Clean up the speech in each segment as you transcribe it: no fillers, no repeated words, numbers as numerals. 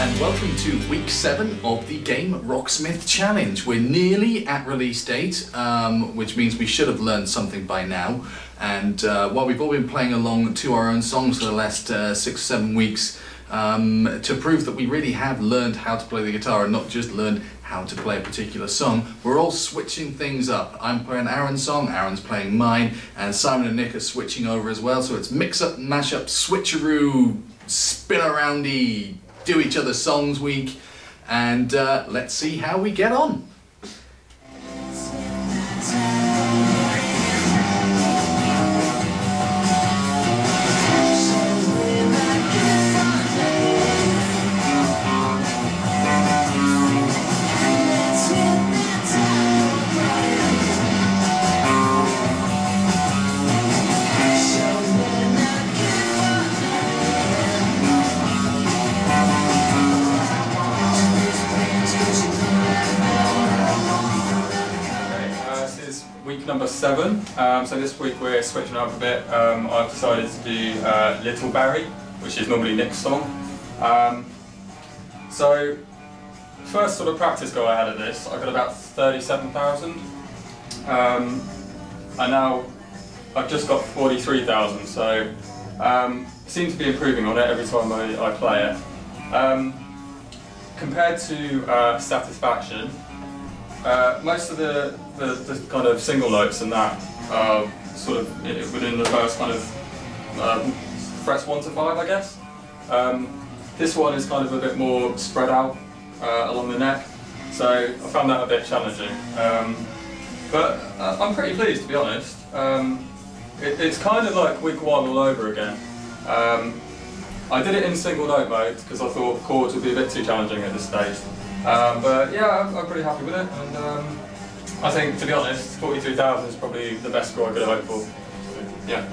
and welcome to week 7 of the game Rocksmith Challenge. We're nearly at release date, which means we should have learned something by now. And while we've all been playing along to our own songs for the last 6 or 7 weeks, to prove that we really have learned how to play the guitar and not just learned how to play a particular song, we're all switching things up. I'm playing Aaron's song, Aaron's playing mine, and Simon and Nick are switching over as well. So it's mix up, mash up, switcheroo, spin aroundy, do each other's songs week, and let's see how we get on. Week number 7, so this week we're switching up a bit. I've decided to do Little Barry, which is normally Nick's song. So, first sort of practice go I had of this, I got about 37,000. And now I've just got 43,000, so seem to be improving on it every time I play it. Compared to Satisfaction, most of the kind of single notes and that are sort of within the first kind of frets 1 to 5, I guess. This one is kind of a bit more spread out along the neck, so I found that a bit challenging. But I'm pretty pleased, to be honest. It's kind of like week 1 all over again. I did it in single note mode because I thought chords would be a bit too challenging at this stage. But yeah, I'm pretty happy with it, and I think, to be honest, 43,000 is probably the best score I could have hoped for. Yeah.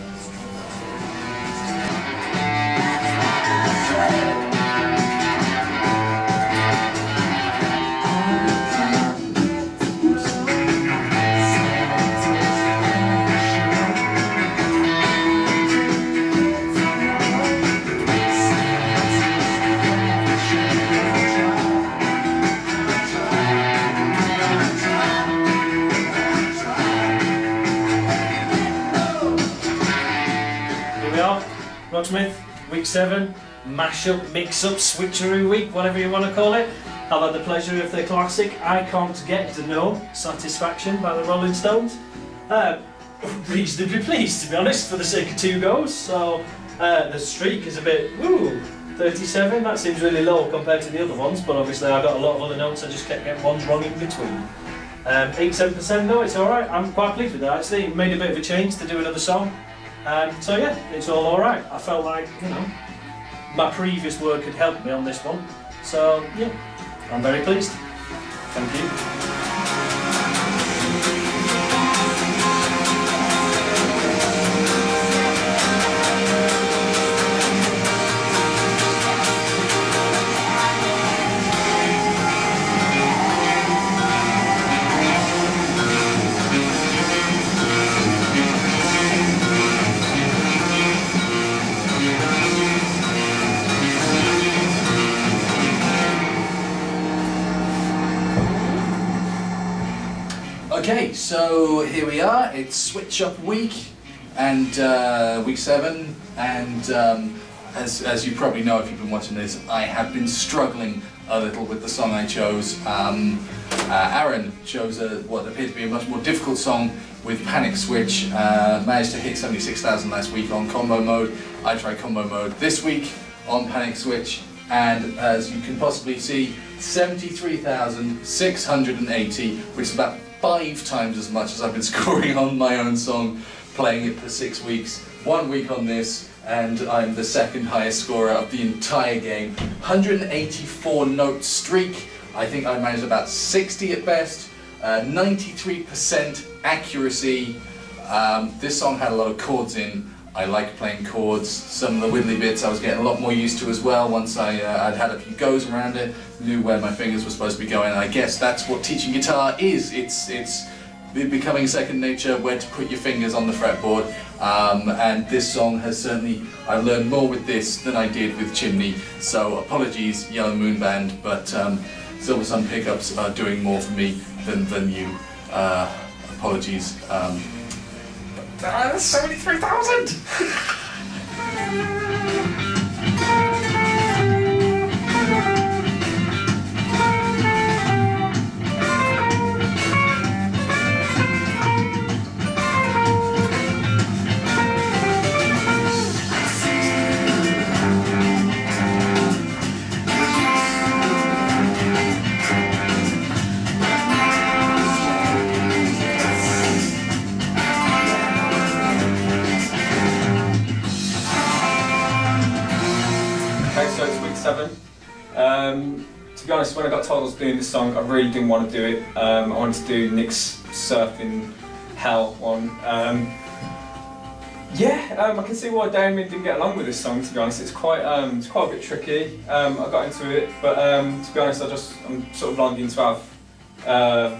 Rocksmith, week 7, mash up, mix up, switcheroo week, whatever you want to call it. I've had the pleasure of the classic I Can't Get to Know, Satisfaction by the Rolling Stones. Reasonably pleased, to be honest, for the sake of 2 goes. So the streak is a bit, 37, that seems really low compared to the other ones, but obviously I got a lot of other notes, I just kept getting ones wrong in between. 87% though, it's alright, I'm quite pleased with that actually. It made a bit of a change to do another song. So yeah, it's all alright. I felt like, you know, my previous work had helped me on this one. So yeah, I'm very pleased. Thank you. Okay, so here we are, it's switch up week, and week 7, and as you probably know if you've been watching this, I have been struggling a little with the song I chose. Aaron chose what appeared to be a much more difficult song with Panic Switch, managed to hit 76,000 last week on combo mode. I tried combo mode this week on Panic Switch, and as you can possibly see, 73,680, which is about 5 times as much as I've been scoring on my own song, playing it for 6 weeks. 1 week on this, and I'm the second highest scorer of the entire game. 184 note streak. I think I managed about 60 at best. 93% accuracy. This song had a lot of chords in. I like playing chords. Some of the widdly bits I was getting a lot more used to as well once I'd had a few goes around it, knew where my fingers were supposed to be going, and I guess that's what teaching guitar is. It's becoming second nature, where to put your fingers on the fretboard. And this song has certainly, I learned more with this than I did with Chimney, so apologies Yellow Moon Band, but Silver Sun Pickups are doing more for me than you. Apologies. That's 73,000! Okay, so it's week 7. To be honest, when I got told I was doing this song, I really didn't want to do it. I wanted to do Nick's Surfing Hell one. I can see why Damien didn't get along with this song, to be honest. It's quite a bit tricky. I got into it, but to be honest, I'm sort of longing to have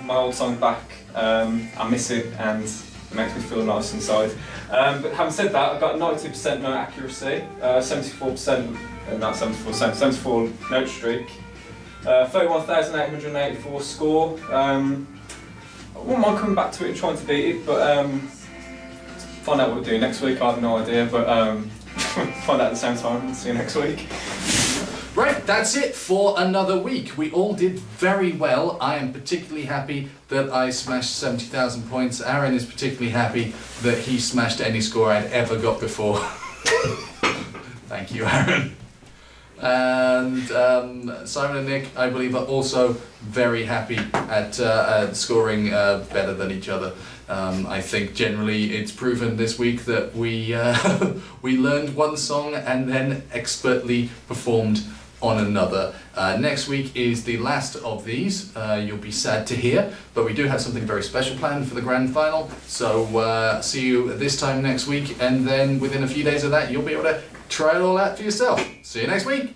my old song back. I miss it and it makes me feel nice inside. But having said that, I got 92% note accuracy, 74%, not 74%, 74 note streak, 31,884 score. I wouldn't mind coming back to it and trying to beat it, but find out what we're doing next week. I have no idea, but find out at the same time. See you next week. Right, that's it for another week. We all did very well. I am particularly happy that I smashed 70,000 points. Aaron is particularly happy that he smashed any score I'd ever got before. Thank you, Aaron. And Simon and Nick, I believe, are also very happy at scoring better than each other. I think generally it's proven this week that we we learned one song and then expertly performed on another. Next week is the last of these, you'll be sad to hear, but we do have something very special planned for the grand final, so see you this time next week, and then within a few days of that you'll be able to try it all out for yourself. See you next week!